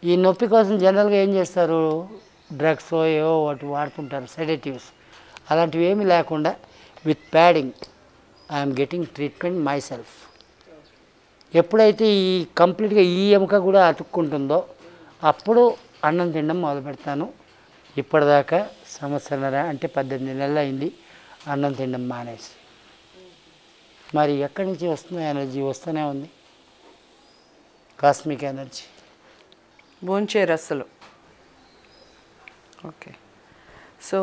ఈ నొప్పి కోసం జనరల్గా ఏం చేస్తారు, డ్రగ్స్ ఏవో ఒకటి వాడుతుంటారు, సెడేటివ్స్. అలాంటివి ఏమీ లేకుండా with padding I'm getting treatment my self. ఎప్పుడైతే ఈ కంప్లీట్గా ఈ ఎముక కూడా అతుక్కుంటుందో అప్పుడు అన్నం తినడం మొదలు పెడతాను. ఇప్పటిదాకా సంవత్సరన్నర అంటే 18 నెలలు అయింది అన్నం తినడం మానేసి. మరి ఎక్కడి నుంచి వస్తుంది ఎనర్జీ? వస్తూనే ఉంది, కాస్మిక్ ఎనర్జీ. భోంచేరు అసలు. ఓకే. సో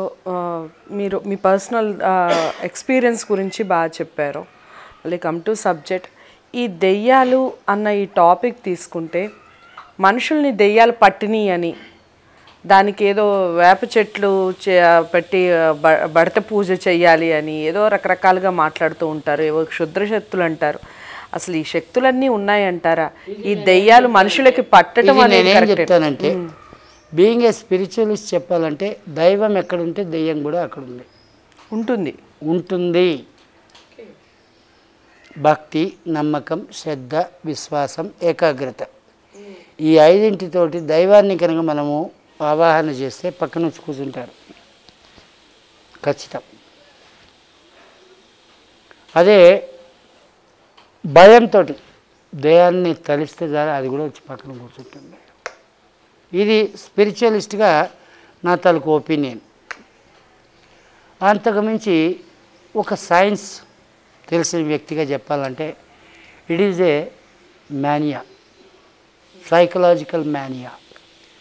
మీరు మీ పర్సనల్ ఎక్స్పీరియన్స్ గురించి బాగా చెప్పారు. మళ్ళీ కమ్ టు సబ్జెక్ట్. ఈ దెయ్యాలు అన్న ఈ టాపిక్ తీసుకుంటే మనుషుల్ని దెయ్యాలు పట్టినాయి అని, దానికి ఏదో వేప చెట్లు పెట్టి బడత పూజ చెయ్యాలి అని ఏదో రకరకాలుగా మాట్లాడుతూ ఉంటారు, ఏవో క్షుద్ర శక్తులు అంటారు. అసలు ఈ శక్తులన్నీ ఉన్నాయంటారా? ఈ దెయ్యాలు మనుషులకి పట్టడం అనేది నేనేం చెప్తానంటే, బీయింగ్ ఏ స్పిరిచువలిస్ట్ చెప్పాలంటే దైవం ఎక్కడుంటే దెయ్యం కూడా అక్కడ ఉంటుంది. భక్తి, నమ్మకం, శ్రద్ధ, విశ్వాసం, ఏకాగ్రత, ఈ 5 దైవాన్ని కనుక మనము ఆవాహన చేస్తే పక్కన వచ్చి కూర్చుంటారు ఖచ్చితం. అదే భయంతో దయాన్ని తలిస్తే చాలు, అది కూడా వచ్చి పక్కన కూర్చుంటుంది. ఇది స్పిరిచువలిస్ట్గా నా తాలూకు ఒపీనియన్. అంతకుమించి ఒక సైన్స్ తెలిసిన వ్యక్తిగా చెప్పాలంటే it is a mania, psychological mania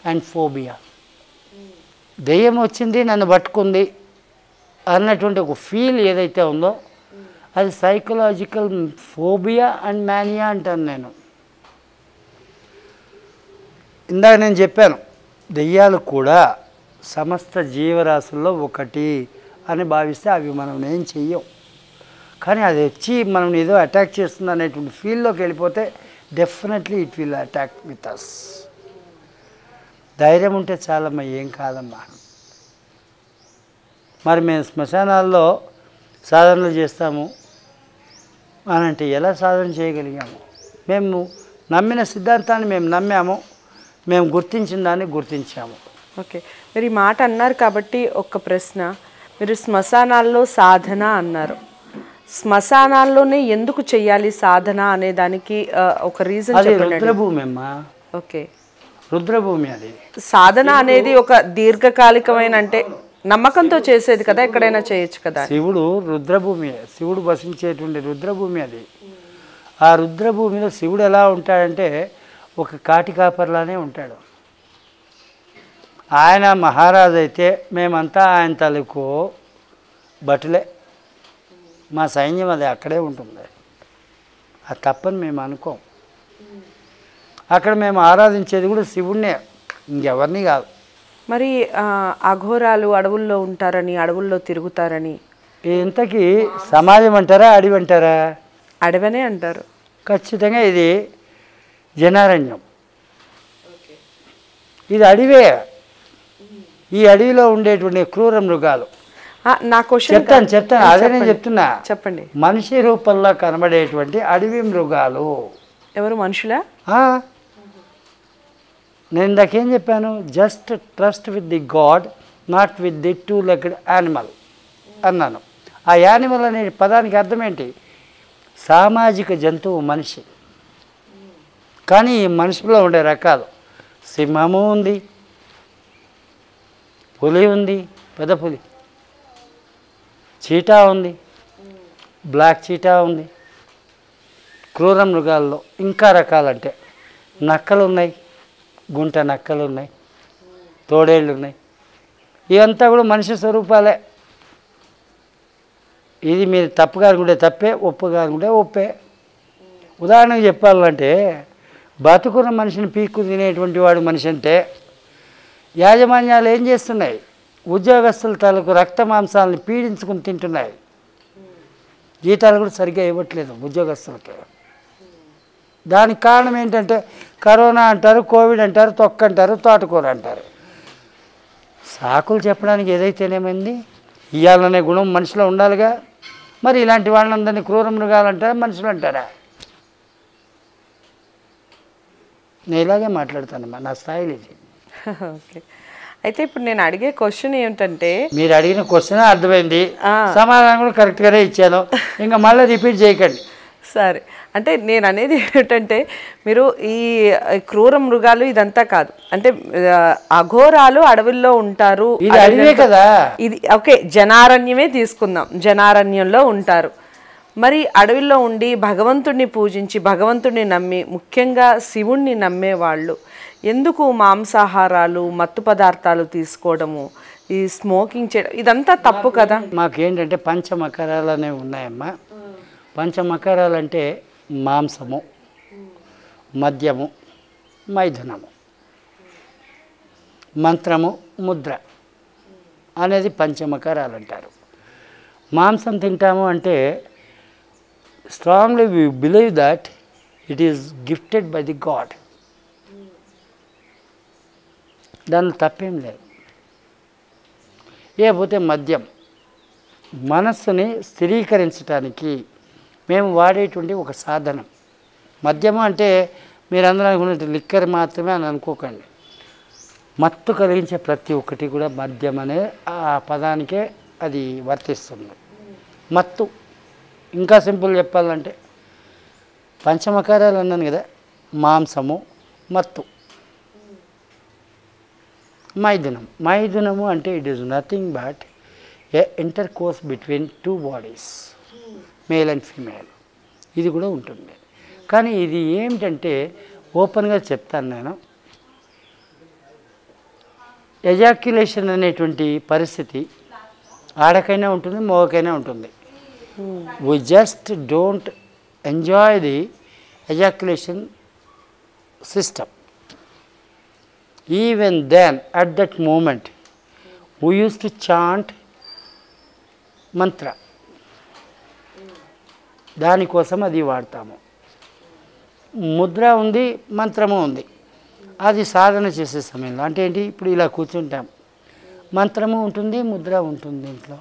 and phobia. దెయ్యం వచ్చింది నన్ను పట్టుకుంది అన్నటువంటి ఒక ఫీల్ ఏదైతే ఉందో అది సైకలాజికల్ ఫోబియా అండ్ మానియా అంటాను నేను. ఇందాక నేను చెప్పాను, దెయ్యాలు కూడా సమస్త జీవరాశుల్లో ఒకటి అని భావిస్తే అవి మనం ఏం చెయ్యం. కానీ అది వచ్చి మనం ఏదో అటాక్ చేస్తుంది అనేటువంటి ఫీల్లోకి వెళ్ళిపోతే definitely it will attack with us. ధైర్యం ఉంటే చాలమ్మా, ఏం కాదమ్మా. మరి మేము శ్మశానాల్లో సాధనలు చేస్తాము అని అంటే ఎలా సాధన చేయగలిగాము? మేము నమ్మిన సిద్ధాంతాన్ని మేము నమ్మాము, మేము గుర్తించిన దాన్ని గుర్తించాము. ఓకే. మీరు ఈ మాట అన్నారు కాబట్టి ఒక ప్రశ్న. మీరు శ్మశానాల్లో సాధన అన్నారు. శ్మశానాల్లోనే ఎందుకు చెయ్యాలి సాధన అనే దానికి ఒక రీజన్ చెప్పండి. రుద్రభూమి అమ్మా. ఓకే. రుద్రభూమి. అది సాధన అనేది ఒక దీర్ఘకాలికమైన, అంటే నమ్మకంతో చేసేది కదా, ఎక్కడైనా చేయొచ్చు కదా. శివుడు రుద్రభూమి, శివుడు వసించేటువంటి రుద్రభూమి అది. ఆ రుద్రభూమిలో శివుడు ఎలా ఉంటాడంటే ఒక కాటి కాపర్లానే ఉంటాడు. ఆయన మహారాజు అయితే మేమంతా ఆయన తాలూకు బటులే, మా సైన్యం అది అక్కడే ఉంటుంది. అది తప్పని మేము అనుకోం. అక్కడ మేము ఆరాధించేది కూడా శివుడినే, ఇంకెవరిని కాదు. మరి అఘోరాలు అడవుల్లో ఉంటారని, అడవుల్లో తిరుగుతారని, ఇంతకీ సమాజం అంటారా అడవి అంటారా? అడవనే అంటారు ఖచ్చితంగా. ఇది జనారణ్యం, ఇది అడవే. ఈ అడవిలో ఉండేటువంటి క్రూర మృగాలు. నా క్వశ్చన్ చెప్తాను అదే నేను చెప్తున్నా. చెప్పండి. మనిషి రూపంలో కనబడేటువంటి అడవి మృగాలు. ఎవరు? మనుషులా? నేను ఇందాకేం చెప్పాను? Just trust with the God, not with the 2-legged animal అన్నాను. ఆ యానిమల్ అనే పదానికి అర్థం ఏంటి? సామాజిక జంతువు మనిషి. కానీ ఈ మనుషుల్లో ఉండే రకాలు, సింహము ఉంది, పులి ఉంది, పెద్ద పులి, చీటా ఉంది, బ్లాక్ చీటా ఉంది. క్రూర మృగాల్లో ఇంకా రకాలంటే నక్కలు ఉన్నాయి, గుంట నక్కలు ఉన్నాయి, తోడేళ్ళు ఉన్నాయి. ఇవంతా కూడా మనిషి స్వరూపాలే. ఇది మీరు తప్పుగా అనుకుంటే తప్పే, ఒప్పుగా అనుకుంటే ఒప్పే. ఉదాహరణకు చెప్పాలంటే బతుకున్న మనిషిని పీక్కు తినేటువంటి వాడు మనిషి అంటే యాజమాన్యాలు ఏం చేస్తున్నాయి? ఉద్యోగస్తుల తాలూకు రక్త మాంసాలను పీడించుకుని తింటున్నాయి. జీతాలు కూడా సరిగ్గా ఇవ్వట్లేదు ఉద్యోగస్తులకి. దానికి కారణం ఏంటంటే కరోనా అంటారు, కోవిడ్ అంటారు, తొక్క అంటారు, తోటకూర అంటారు. సాకులు చెప్పడానికి ఏదైతేనేమైంది, ఇవ్వాలనే గుణం మనిషిలో ఉండాలిగా. మరి ఇలాంటి వాళ్ళందరినీ క్రూర మృగాలు అంటారా, మనుషులు అంటారా? నేను ఇలాగే మాట్లాడతానమ్మా, నా స్థాయిలో ఇది. ఓకే. అయితే ఇప్పుడు నేను అడిగే క్వశ్చన్ ఏమిటంటే, మీరు అడిగిన క్వశ్చన్ అర్థమైంది, సమాధానం కూడా కరెక్ట్గానే ఇచ్చాను, ఇంకా మళ్ళీ రిపీట్ చేయకండి. సరే. అంటే నేను అనేది ఏంటంటే, మీరు ఈ క్రూర మృగాలు ఇదంతా కాదు, అంటే అఘోరాలు అడవుల్లో ఉంటారు, ఇది అడవే కదా. ఇది ఓకే, జనారణ్యమే తీసుకుందాం, జనారణ్యంలో ఉంటారు. మరి అడవిలో ఉండి భగవంతుడిని పూజించి భగవంతుడిని నమ్మి, ముఖ్యంగా శివుణ్ణి నమ్మేవాళ్ళు ఎందుకు మాంసాహారాలు మత్తు పదార్థాలు తీసుకోవడము, ఈ స్మోకింగ్ చేయడం, ఇదంతా తప్పు కదా? మాకేంటంటే పంచమకరాలు అనేవి ఉన్నాయమ్మా. పంచమకరాలు అంటే మాంసము, మద్యము, మైథునము, మంత్రము, ముద్ర అనేది పంచమకరాలు అంటారు. మాంసం తింటాము అంటే strongly we believe that it is gifted by the God. దానిలో తప్పేం లేదు. లేకపోతే మద్యం మనస్సుని స్థిరీకరించడానికి మేము వాడేటువంటి ఒక సాధనం. మద్యము అంటే మీరందరూ అనుకున్నట్టు లిక్కర్ మాత్రమే అని అనుకోకండి. మత్తు కలిగించే ప్రతి ఒక్కటి కూడా మద్యం అనే ఆ పదానికే అది వర్తిస్తుంది. మత్తు ఇంకా సింపుల్ చెప్పాలంటే పంచమకారాలు అన్నాను కదా, మాంసము, మత్తు, మైథునం. మైథునము అంటే it is nothing but A inter course between two bodies, male and female. ఇది కూడా ఉంటుంది. కానీ ఇది ఏమిటంటే ఓపెన్గా చెప్తాను నేను, ఎజాక్యులేషన్ అనేటువంటి పరిస్థితి ఆడకైనా ఉంటుంది, మగకైనా ఉంటుంది. we just don't enjoy the ejaculation system. Even then, at that moment, we used to chant mantra. దానికోసం అది వాడతాము. ముద్ర ఉంది, మంత్రము ఉంది. అది సాధన చేసే సమయంలో అంటే ఏంటి, ఇప్పుడు ఇలా కూర్చుంటాం, మంత్రము ఉంటుంది, ముద్ర ఉంటుంది ఇంట్లో.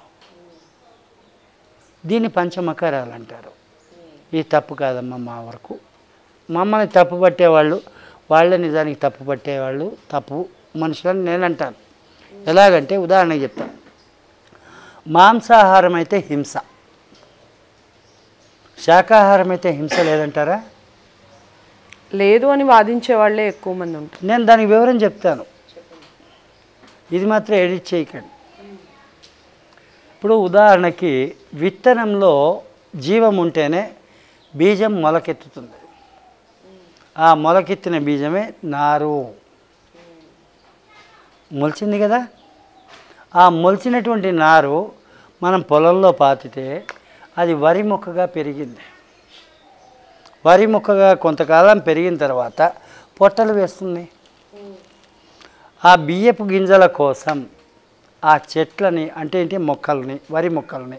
దీన్ని పంచమకరాలు అంటారు. ఇది తప్పు కాదమ్మా. మా వరకు మమ్మల్ని తప్పు పట్టేవాళ్ళు, వాళ్ళే నిజానికి తప్పు పట్టేవాళ్ళు తప్పు మనుషులని నేను అంటాను. ఎలాగంటే ఉదాహరణకి చెప్తాను. మాంసాహారం అయితే హింస, శాకాహారం అయితే హింస లేదంటారా? లేదు అని వాదించే వాళ్ళే ఎక్కువ మంది ఉంటారు. నేను దానికి వివరం చెప్తాను, ఇది మాత్రం ఎడిట్ చేయకండి. ఇప్పుడు ఉదాహరణకి విత్తనంలో జీవం ఉంటేనే బీజం మొలకెత్తుతుంది. ఆ మొలకెత్తిన బీజమే నారు. మొలిచింది కదా, ఆ మొలిచినటువంటి నారు మనం పొలంలో పాతితే అది వరి మొక్కగా పెరిగింది. వరి మొక్కగా కొంతకాలం పెరిగిన తర్వాత పొట్టలు వేస్తుంది. ఆ బియ్యపు గింజల కోసం ఆ చెట్లని అంటే ఏంటి, మొక్కల్ని, వరి మొక్కల్ని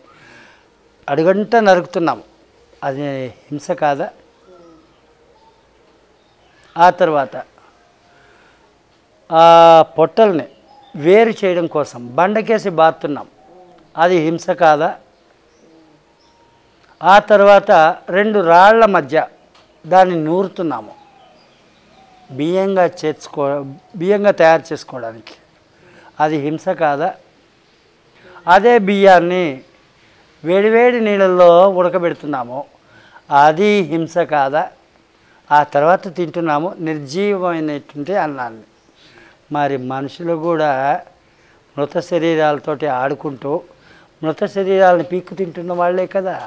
అడుగంట నరుకుతున్నాము. అది హింస కాదా? ఆ తర్వాత ఆ పొట్టల్ని వేరు చేయడం కోసం బండకేసి బాతున్నాం. అది హింస కాదా? ఆ తర్వాత రెండు రాళ్ల మధ్య దాన్ని నూరుతున్నాము బియ్యంగా తయారు చేసుకోవడానికి. అది హింస కాదా? అదే బియ్యాన్ని వేడివేడి నీళ్ళల్లో ఉడకబెడుతున్నాము. అది హింస కాదా? ఆ తర్వాత తింటున్నాము నిర్జీవమైనటువంటి అన్నాన్ని. మరి మనుషులు కూడా మృత శరీరాలతోటి ఆడుకుంటూ మృత శరీరాలను పీక్కు తింటున్న వాళ్ళే కదా.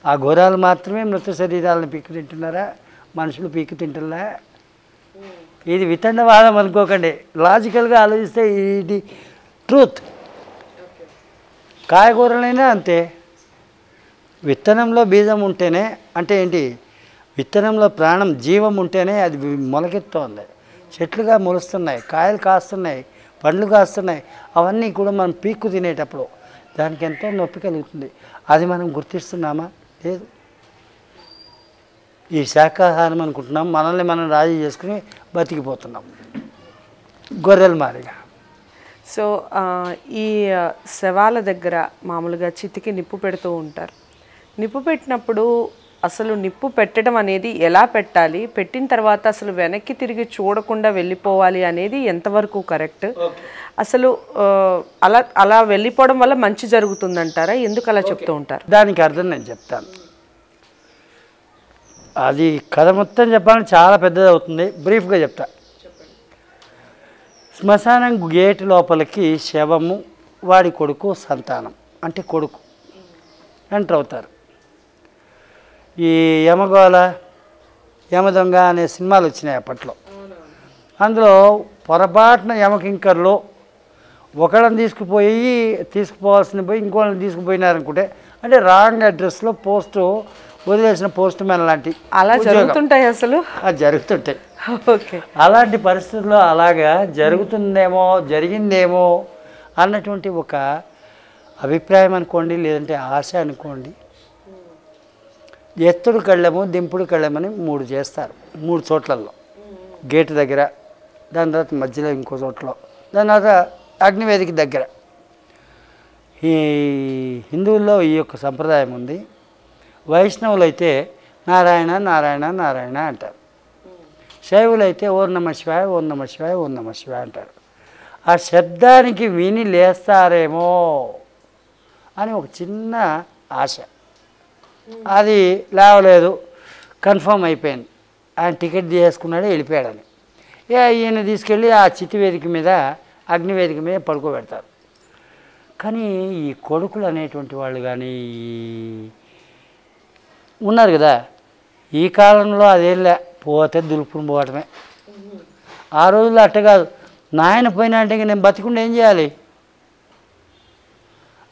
ఆ ఘోరాలు మాత్రమే మృత శరీరాలను పీక్కు తింటున్నారా? మనుషులు పీక్కు తింటున్నా? ఇది వితండవాదం అనుకోకండి, లాజికల్గా ఆలోచిస్తే ఇది ట్రూత్. కాయగూరలైనా అంతే. విత్తనంలో బీజం ఉంటేనే అంటే ఏంటి, విత్తనంలో ప్రాణం జీవం ఉంటేనే అది మొలకెత్తుతోంది. చెట్లుగా మొలుస్తున్నాయి, కాయలు కాస్తున్నాయి, పండ్లు కాస్తున్నాయి. అవన్నీ కూడా మనం పీక్కు తినేటప్పుడు దానికి ఎంతో నొప్పి కలుగుతుంది. అది మనం గుర్తిస్తున్నామా? లేదు. ఈ శాకాహారం అనుకుంటున్నాం, మనల్ని మనం రాజీ చేసుకుని బతికిపోతున్నాం గొర్రెల మారిగా. సో ఈ శవాల దగ్గర మామూలుగా చితికి నిప్పు పెడుతూ ఉంటారు. నిప్పు పెట్టినప్పుడు అసలు నిప్పు పెట్టడం అనేది ఎలా పెట్టాలి, పెట్టిన తర్వాత అసలు వెనక్కి తిరిగి చూడకుండా వెళ్ళిపోవాలి అనేది ఎంతవరకు కరెక్ట్, అసలు అలా అలా వెళ్ళిపోవడం వల్ల మంచి జరుగుతుందంటారా, ఎందుకు అలా చెప్తూ ఉంటారు? దానికి అర్థం నేను చెప్తాను. అది కథ మొత్తం చెప్పాలంటే చాలా పెద్దది అవుతుంది, బ్రీఫ్గా చెప్తా. శ్మశానం గేటు లోపలికి శవము, వాడి కొడుకు, సంతానం అంటే కొడుకు ఎంటర్ అవుతారు. ఈ యమగోళ, యమదొంగ అనే సినిమాలు వచ్చినాయి అప్పట్లో. అందులో పొరపాటున యమకింకర్లు ఒకళ్ళని తీసుకుపోవాల్సిన పోయి ఇంకోళ్ళని తీసుకుపోయినారనుకుంటే, అంటే రాంగ్ అడ్రస్లో పోస్టు వదిలేసిన పోస్ట్ మ్యాన్ లాంటి అలా జరుగుతుంటాయి. అసలు అది జరుగుతుంటాయి. ఓకే, అలాంటి పరిస్థితుల్లో అలాగా జరుగుతుందేమో, జరిగిందేమో అన్నటువంటి ఒక అభిప్రాయం అనుకోండి, లేదంటే ఆశ అనుకోండి. ఎత్తుడు కళ్ళెము, దింపుడు కళ్ళెమని 3 చేస్తారు, 3 చోట్లలో. గేటు దగ్గర, దాని తర్వాత మధ్యలో ఇంకో చోట్ల, దాని తర్వాత అగ్నివేదిక దగ్గర. ఈ హిందువుల్లో ఈ యొక్క సంప్రదాయం ఉంది. వైష్ణవులు అయితే నారాయణ నారాయణ నారాయణ అంటారు. శైవులు అయితే ఓం నమ శివాయ, ఓం నమ శివాయ, ఓం నమ శివాయ అంటారు. ఆ శబ్దానికి విని లేస్తారేమో అని ఒక చిన్న ఆశ. అది లేవలేదు, కన్ఫర్మ్ అయిపోయింది. ఆయన టికెట్ తీసుకున్నాడు, వెళ్ళిపోయాడని. ఈయన తీసుకెళ్ళి ఆ చితివేదిక మీద, అగ్నివేదిక మీద పడుకోబెడతారు. కానీ ఈ కొడుకులు అనేటువంటి వాళ్ళు కానీ ఉన్నారు కదా, ఈ కాలంలో అదేం పోతే దులుపుని పోవటమే. ఆ రోజుల్లో అట్ట కాదు. నాయన పోయినా అంటే నేను బతికుండా ఏం చేయాలి,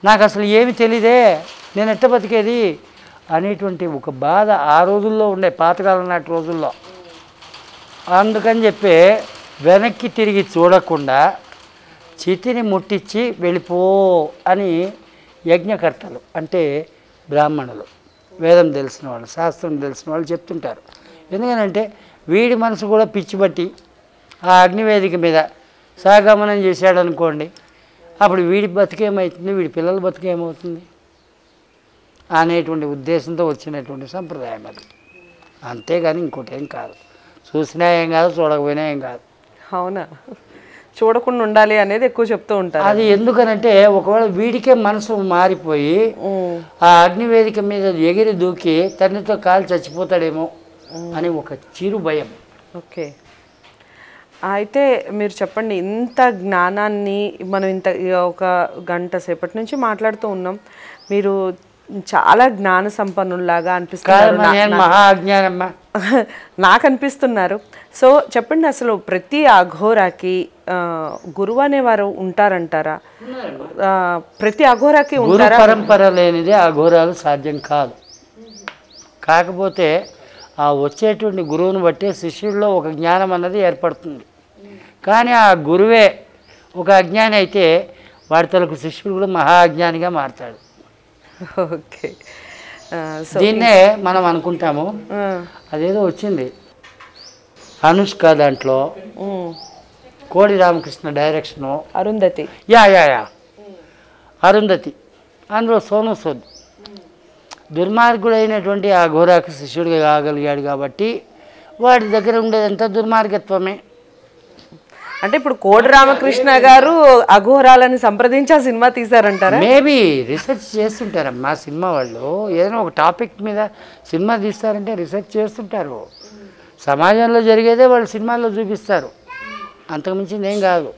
నాకు అసలు ఏమి తెలీదే, నేను ఎట్ట బతికేది అనేటువంటి ఒక బాధ ఆ రోజుల్లో ఉండే, పాతకాలం నాటి రోజుల్లో. అందుకని చెప్పి వెనక్కి తిరిగి చూడకుండా చితిని ముట్టించి వెళ్ళిపో అని యజ్ఞకర్తలు అంటే బ్రాహ్మణులు, వేదం తెలిసిన వాళ్ళు, శాస్త్రం తెలిసిన వాళ్ళు చెప్తుంటారు. ఎందుకనంటే వీడి మనసు కూడా పిచ్చిబట్టి ఆ అగ్నివేదిక మీద సహగమనం చేశాడు అనుకోండి, అప్పుడు వీడి బతికేమవుతుంది, వీడి పిల్లల బతికేమవుతుంది అనేటువంటి ఉద్దేశంతో వచ్చినటువంటి సంప్రదాయం అది. అంతేగాని ఇంకోటి ఏం కాదు. చూసినా ఏం కాదు, చూడకపోయినా ఏం కాదు. అవునా, చూడకుండా ఉండాలి అనేది ఎక్కువ చెప్తూ ఉంటారు. అది ఎందుకనంటే ఒకవేళ వీడికే మనసు మారిపోయి ఆ అగ్నివేదిక మీద ఎగిరి దూకి తన్నితో కాలు చచ్చిపోతాడేమో అని ఒక చిరు భయం. ఓకే, అయితే మీరు చెప్పండి, ఇంత జ్ఞానాన్ని మనం ఇంత ఒక గంట సేపటి నుంచి మాట్లాడుతూ ఉన్నాం, మీరు చాలా జ్ఞాన సంపన్నులాగా అనిపిస్తున్నారు, నాకు అనిపిస్తున్నారు. సో చెప్పండి, అసలు ప్రతి అఘోరాకి గురువు అనేవారు ఉంటారంటారా? ప్రతి అఘోరాకి ఉంటారా? పరంపర లేనిదే అఘోరాలు సాధ్యం కాదు. కాకపోతే ఆ వచ్చేటువంటి గురువుని బట్టి శిష్యుల్లో ఒక జ్ఞానం అన్నది ఏర్పడుతుంది. కానీ ఆ గురువే ఒక అజ్ఞాని అయితే వాడి తలకు శిష్యుడు కూడా మహా అజ్ఞానిగా మారతాడు. ఓకే, దీన్నే మనం అనుకుంటాము. అదేదో వచ్చింది అనుష్క దాంట్లో, కోడి రామకృష్ణ డైరెక్షను, అరుంధతి. యా అరుంధతి. అందులో సోను సూద్ దుర్మార్గుడైనటువంటి ఆ ఘోరాకు శిష్యుడిగా కాగలిగాడు కాబట్టి వాడి దగ్గర ఉండేదంతా దుర్మార్గత్వమే. అంటే ఇప్పుడు కోడి రామకృష్ణ గారు అఘోరాలని సంప్రదించి ఆ సినిమా తీశారంటారా? మేబీ రీసెర్చ్ చేస్తుంటారమ్మా సినిమా వాళ్ళు. ఏదైనా ఒక టాపిక్ మీద సినిమా తీస్తారంటే రీసెర్చ్ చేస్తుంటారు. సమాజంలో జరిగేదే వాళ్ళు సినిమాల్లో చూపిస్తారు, అంతకుమించింది ఏం కాదు.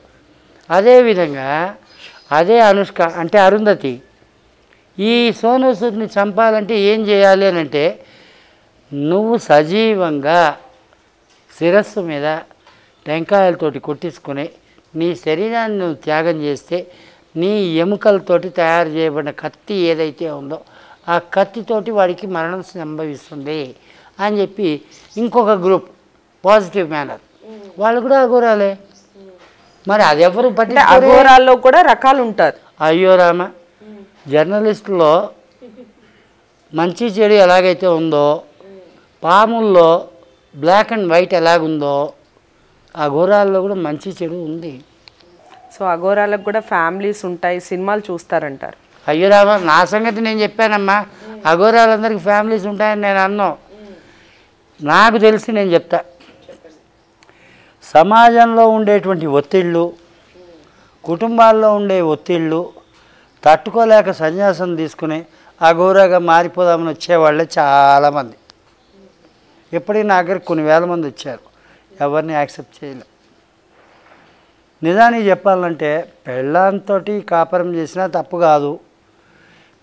అదేవిధంగా అదే అనుష్క అంటే అరుంధతి ఈ సోను సూద్ని చంపాలంటే ఏం చేయాలి అని అంటే, నువ్వు సజీవంగా శిరస్సు మీద టెంకాయలతోటి కొట్టించుకొని నీ శరీరాన్ని నువ్వు త్యాగం చేస్తే నీ ఎముకలతోటి తయారు చేయబడిన కత్తి ఏదైతే ఉందో ఆ కత్తితోటి వాడికి మరణం సంభవిస్తుంది అని చెప్పి ఇంకొక గ్రూప్ పాజిటివ్ మేనర్ వాళ్ళు కూడా అఘోరాలే. మరి అది ఎవరు పట్టి అఘోరాల్లో కూడా రకాలు ఉంటారు. అయ్యో రామ, జర్నలిస్టులో మంచి చెడు ఎలాగైతే ఉందో, పాముల్లో బ్లాక్ అండ్ వైట్ ఎలాగుందో అఘోరాల్లో కూడా మంచి చెడు ఉంది. సో అఘోరాలకు కూడా ఫ్యామిలీస్ ఉంటాయి, సినిమాలు చూస్తారంటారు. అయ్యో రామా, నా సంగతి నేను చెప్పానమ్మా. అఘోరాలందరికీ ఫ్యామిలీస్ ఉంటాయని నేను అన్నాను. నాకు తెలిసి నేను చెప్తా. సమాజంలో ఉండేటువంటి ఒత్తిళ్ళు, కుటుంబాల్లో ఉండే ఒత్తిళ్ళు తట్టుకోలేక సన్యాసం తీసుకుని అఘోరాగా మారిపోదామని వచ్చేవాళ్ళే చాలామంది. ఇప్పటికీ నా దగ్గర కొన్ని వేల మంది వచ్చారు. ఎవరిని యాక్సెప్ట్ చేయలే. నిజానికి చెప్పాలంటే పెళ్ళాంతో కాపురం చేసినా తప్పు కాదు,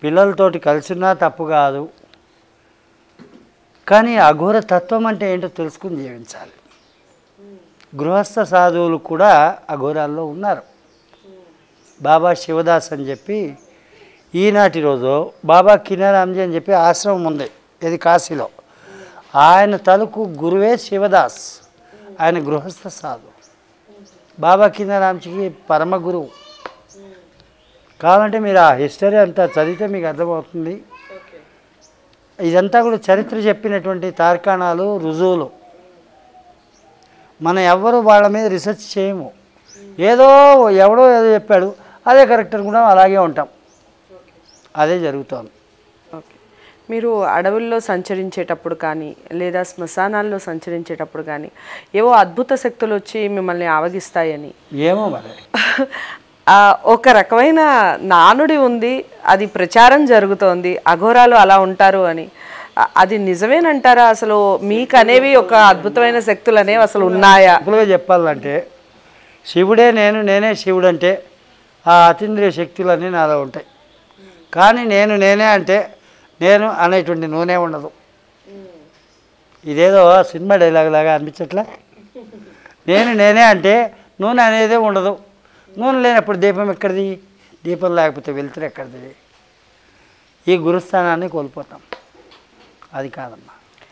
పిల్లలతోటి కలిసినా తప్పు కాదు. కానీ అఘోర తత్వం అంటే ఏంటో తెలుసుకుని జీవించాలి. గృహస్థ సాధువులు కూడా అఘోరాల్లో ఉన్నారు. బాబా శివదాస్ అని చెప్పి ఈనాటి రోజు బాబా కినారాంజీ అని చెప్పి ఆశ్రమం ఉంది, ఇది కాశీలో. ఆయన తలుకు గురువే శివదాస్. ఆయన గృహస్థ సాధువు. బాబా కినారాంజీకి పరమ గురువు. కావాలంటే మీరు ఆ హిస్టరీ అంతా చదివితే మీకు అర్థమవుతుంది. ఇదంతా కూడా చరిత్ర చెప్పినటువంటి తార్కాణాలు, రుజువులు. మనం ఎవ్వరూ వాళ్ళ మీద రీసెర్చ్ చేయము. ఏదో ఎవడో ఏదో చెప్పాడు అదే కరెక్ట్ అనుకుంటాం, అలాగే ఉంటాం. అదే జరుగుతోంది. ఓకే. మీరు అడవుల్లో సంచరించేటప్పుడు కానీ లేదా శ్మశానాల్లో సంచరించేటప్పుడు కానీ ఏవో అద్భుత శక్తులు వచ్చి మిమ్మల్ని ఆవగిస్తాయని ఏమో మరి ఒక రకమైన నానుడి ఉంది, అది ప్రచారం జరుగుతోంది, అఘోరాలు అలా ఉంటారు అని. అది నిజమేనంటారా? అసలు మీకు అనేవి ఒక అద్భుతమైన శక్తులు అనేవి అసలు ఉన్నాయా? సింపుల్గా చెప్పాలంటే శివుడే నేను, నేనే శివుడు అంటే ఆ అతీంద్రియ శక్తులన్నీ నాలో ఉంటాయి. కానీ నేనే అంటే నేను అనేటువంటి నూనె ఉండదు. ఇదేదో సినిమా డైలాగ్ లాగా అనిపించట్లా? నేనే అంటే నూనె అనేదే ఉండదు. నూనె లేనప్పుడు దీపం ఎక్కడిది? దీపం లేకపోతే వెలుతురు ఎక్కడిది? ఈ గురుస్థానాన్ని కోల్పోతాం. అది కాదమ్మా.